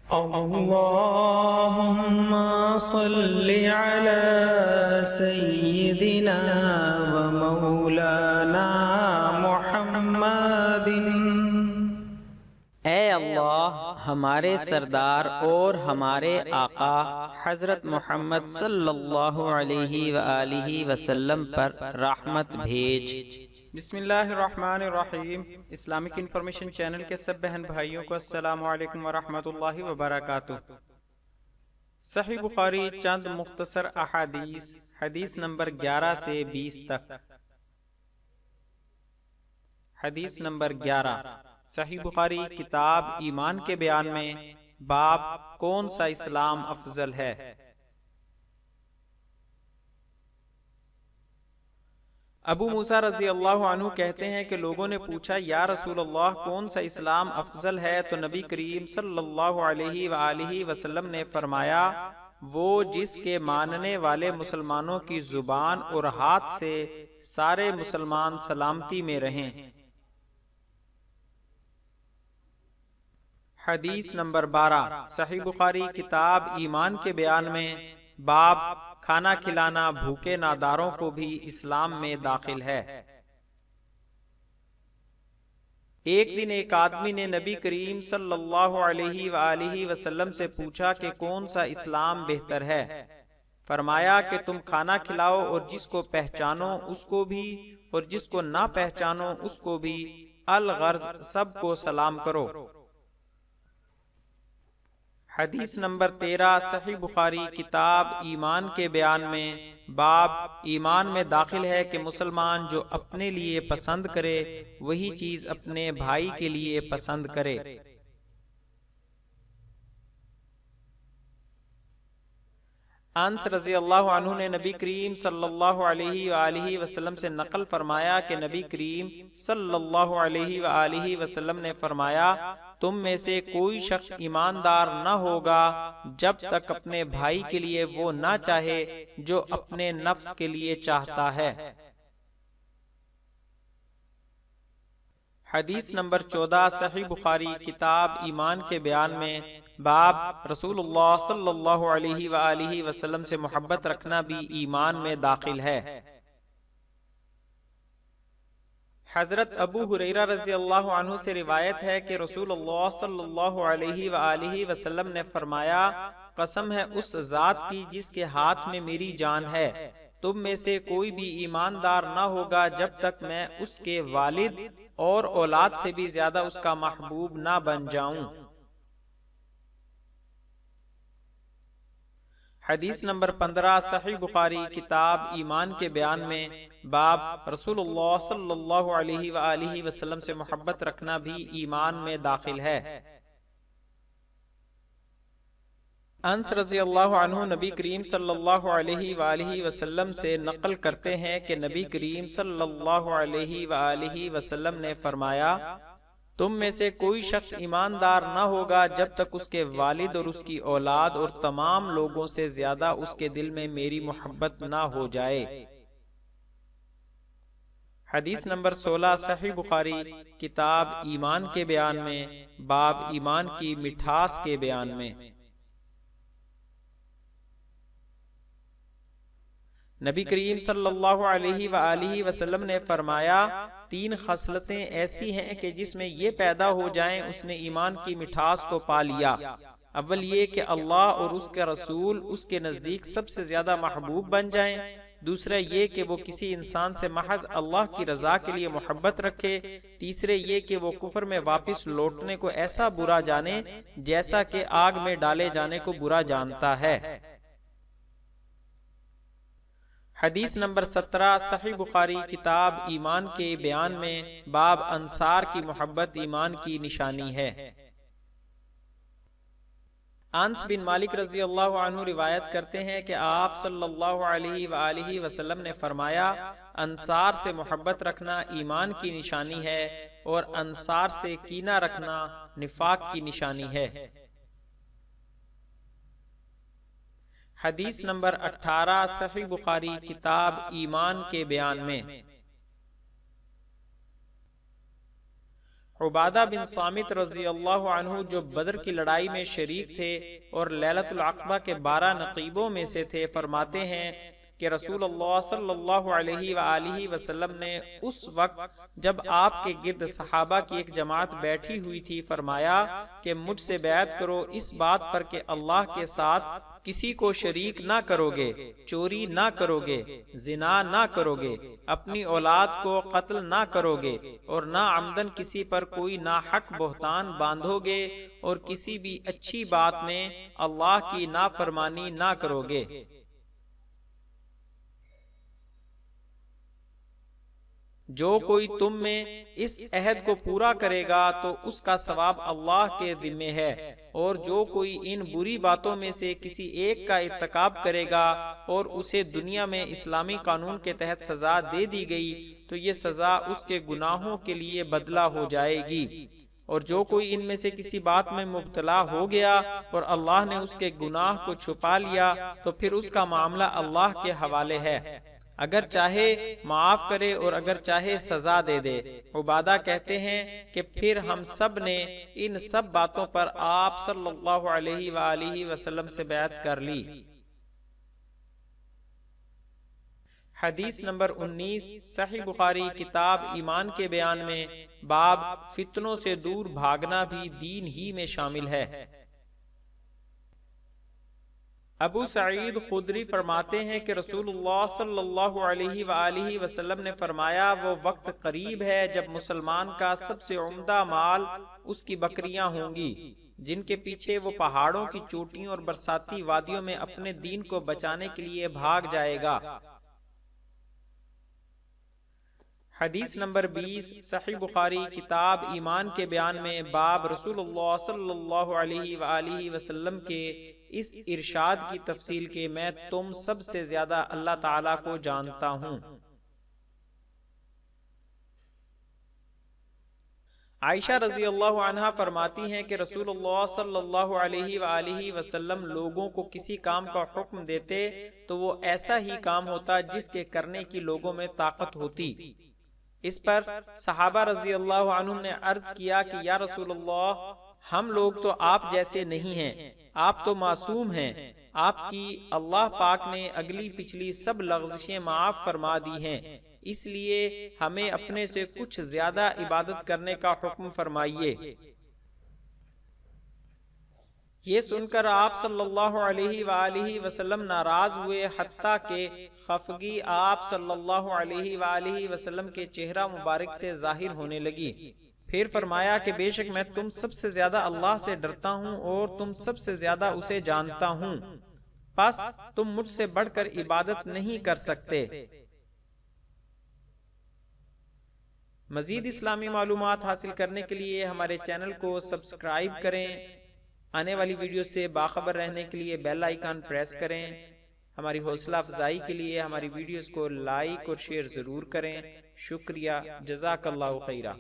اللهم صل على سيدنا ومولانا محمد۔ اے اللہ ہمارے سردار اور ہمارے آقا حضرت محمد صلی اللہ علیہ وآلہ وسلم پر رحمت بھیج۔ بسم اللہ الرحمن الرحیم۔ اسلامک انفارمیشن چینل کے سب بہن بھائیوں کو السلام علیکم ورحمۃ اللہ وبرکاتہ۔ صحیح بخاری چند مختصر احادیث، حدیث نمبر 11 سے 20 تک۔ حدیث نمبر 11، صحیح بخاری کتاب ایمان کے بیان میں، باب کون سا اسلام افضل ہے۔ ابو موسیٰ رضی اللہ عنہ کہتے ہیں کہ لوگوں نے پوچھا یا رسول اللہ کون سا اسلام افضل ہے، تو نبی کریم صلی اللہ علیہ وآلہ وسلم نے فرمایا وہ جس کے ماننے والے مسلمانوں کی زبان اور ہاتھ سے سارے مسلمان سلامتی میں رہیں۔ حدیث نمبر 12، صحیح بخاری کتاب ایمان کے بیان میں، باب کھانا کھلانا بھوکے ناداروں کو بھی اسلام میں داخل ہے۔ ایک دن ایک آدمی نے نبی کریم صلی اللہ علیہ وآلہ وسلم سے پوچھا کہ کون سا اسلام بہتر ہے۔ فرمایا کہ تم کھانا کھلاؤ اور جس کو پہچانو اس کو بھی اور جس کو نہ پہچانو اس کو بھی، الغرض سب کو سلام کرو۔ حدیث نمبر 13، صحیح بخاری کتاب ایمان کے بیان میں، باب ایمان میں داخل ہے کہ مسلمان جو اپنے لیے پسند کرے وہی چیز اپنے بھائی کے لیے پسند کرے۔ انس رضی اللہ عنہ نے نبی کریم صلی اللہ علیہ وآلہ وسلم سے نقل فرمایا کہ نبی کریم صلی اللہ علیہ وآلہ وسلم نے فرمایا تم میں سے کوئی شخص ایماندار نہ ہوگا جب تک اپنے بھائی کے لیے وہ نہ چاہے جو اپنے نفس کے لیے چاہتا ہے۔ حدیث نمبر 14، صحیح بخاری کتاب ایمان کے بیان میں، باب رسول اللہ صلی اللہ علیہ وآلہ وسلم سے محبت رکھنا بھی ایمان میں داخل ہے۔ حضرت ابو ہریرہ رضی اللہ عنہ سے روایت ہے کہ رسول اللہ صلی اللہ علیہ وآلہ وسلم نے فرمایا قسم ہے اس ذات کی جس کے ہاتھ میں میری جان ہے، تم میں سے کوئی بھی ایماندار نہ ہوگا جب تک میں اس کے والد اور اولاد سے بھی زیادہ اس کا محبوب نہ بن جاؤں۔ حدیث نمبر 15، صحیح بخاری کتاب ایمان کے بیان میں، باب رسول اللہ صلی اللہ علیہ وآلہ وسلم سے محبت رکھنا بھی ایمان میں داخل ہے۔ انس رضی اللہ عنہ نبی کریم صلی اللہ علیہ وآلہ وسلم سے نقل کرتے ہیں کہ نبی کریم صلی اللہ علیہ وآلہ وسلم نے فرمایا تم میں سے کوئی شخص ایماندار نہ ہوگا جب تک اس کے والد اور اس کی اولاد اور تمام لوگوں سے زیادہ اس کے دل میں میری محبت نہ ہو جائے۔ حدیث نمبر 16، صحیح بخاری کتاب ایمان کے بیان میں، باب ایمان کی مٹھاس کے بیان میں۔ نبی کریم صلی اللہ علیہ وآلہ وسلم نے فرمایا 3 خصلتیں ایسی ہیں کہ جس میں یہ پیدا ہو جائیں اس نے ایمان کی مٹھاس کو پا لیا۔ اول یہ کہ اللہ اور اس کے رسول اس کے نزدیک سب سے زیادہ محبوب بن جائیں، دوسرا یہ کہ وہ کسی انسان سے محض اللہ کی رضا کے لیے محبت رکھے، تیسرے یہ کہ وہ کفر میں واپس لوٹنے کو ایسا برا جانے جیسا کہ آگ میں ڈالے جانے کو برا جانتا ہے۔ حدیث نمبر 17، صحیح بخاری کتاب ایمان کے بیان میں، باب انصار کی محبت ایمان کی نشانی ہے۔ انس بن مالک رضی اللہ عنہ روایت کرتے ہیں کہ آپ صلی اللہ علیہ وآلہ وسلم نے فرمایا انصار سے محبت رکھنا ایمان کی نشانی ہے اور انصار سے کینہ رکھنا نفاق کی نشانی ہے۔ حدیث نمبر 18، صحیح بخاری کتاب ایمان کے بیان میں، عبادہ بن صامت رضی اللہ عنہ جو بدر کی لڑائی میں شریک تھے اور لیلۃ العقبہ کے 12 نقیبوں میں سے تھے، فرماتے ہیں کہ رسول اللہ صلی اللہ علیہ وآلہ وسلم نے اس وقت جب آپ کے گرد صحابہ کی ایک جماعت بیٹھی ہوئی تھی فرمایا کہ مجھ سے بیعت کرو اس بات پر کہ اللہ کے ساتھ کسی کو شریک نہ کرو گے، چوری نہ کرو گے، زنا نہ کرو گے، اپنی اولاد کو قتل نہ کرو گے، اور نہ عمدن کسی پر کوئی ناحق بہتان باندھو گے، اور کسی بھی اچھی بات میں اللہ کی نافرمانی نہ کرو گے۔ جو کوئی تم میں اس عہد کو پورا کرے گا تو اس کا ثواب اللہ کے ذمے ہے، اور جو کوئی ان بری باتوں میں سے کسی ایک کا ارتکاب کرے گا اور اسے دنیا میں اسلامی قانون کے تحت سزا دے دی گئی تو یہ سزا اس کے گناہوں کے لیے بدلہ ہو جائے گی، اور جو کوئی ان میں سے کسی بات میں مبتلا ہو گیا اور اللہ نے اس کے گناہ کو چھپا لیا تو پھر اس کا معاملہ اللہ کے حوالے ہے، اگر چاہے معاف کرے اور اگر چاہے سزا دے دے۔ عبادہ کہتے ہیں کہ پھر ہم سب نے ان سب باتوں پر آپ صلی اللہ علیہ وآلہ وسلم سے بیعت کر لی۔ حدیث نمبر 19 صحیح بخاری کتاب ایمان کے بیان میں باب فتنوں سے دور بھاگنا بھی دین ہی میں شامل ہے۔ ابو سعید خدری فرماتے ہیں کہ رسول اللہ صلی اللہ علیہ وآلہ وسلم نے فرمایا وہ وقت قریب ہے جب مسلمان کا سب سے عمدہ مال اس کی بکریاں ہوں گی جن کے پیچھے وہ پہاڑوں کی چوٹیوں اور برساتی وادیوں میں اپنے دین کو بچانے کے لیے بھاگ جائے گا۔ حدیث نمبر 20 صحیح بخاری کتاب ایمان کے بیان میں باب رسول اللہ صلی اللہ علیہ وآلہ وسلم کے اس ارشاد کی تفصیل کہ میں تم سب سے زیادہ اللہ تعالیٰ کو جانتا ہوں۔ عائشہ رضی اللہ عنہا فرماتی ہیں کہ رسول اللہ صلی اللہ علیہ وآلہ وسلم لوگوں کو کسی کام کا حکم دیتے تو وہ ایسا ہی کام ہوتا جس کے کرنے کی لوگوں میں طاقت ہوتی۔ اس پر صحابہ رضی اللہ عنہم نے عرض کیا کہ یا رسول اللہ ہم لوگ تو آپ جیسے نہیں ہیں، آپ تو معصوم ہیں، آپ کی اللہ پاک نے اگلی پچھلی سب لغزشیں معاف فرما دی ہیں، اس لیے ہمیں اپنے سے کچھ زیادہ عبادت کرنے کا حکم فرمائیے۔ یہ سن کر آپ صلی اللہ علیہ وآلہ وسلم ناراض ہوئے، حتیٰ کہ خفگی آپ صلی اللہ علیہ وآلہ وسلم کے چہرہ مبارک سے ظاہر ہونے لگی۔ پھر فرمایا کہ بے شک میں تم سب سے زیادہ اللہ سے ڈرتا ہوں اور تم سب سے زیادہ اسے جانتا ہوں، پس تم مجھ سے بڑھ کر عبادت نہیں کر سکتے۔ مزید اسلامی معلومات حاصل کرنے کے لیے ہمارے چینل کو سبسکرائب کریں، آنے والی ویڈیو سے باخبر رہنے کے لیے بیل آئیکن پریس کریں، ہماری حوصلہ افزائی کے لیے ہماری ویڈیوز کو لائک اور شیئر ضرور کریں۔ شکریہ، جزاک اللہ خیرہ۔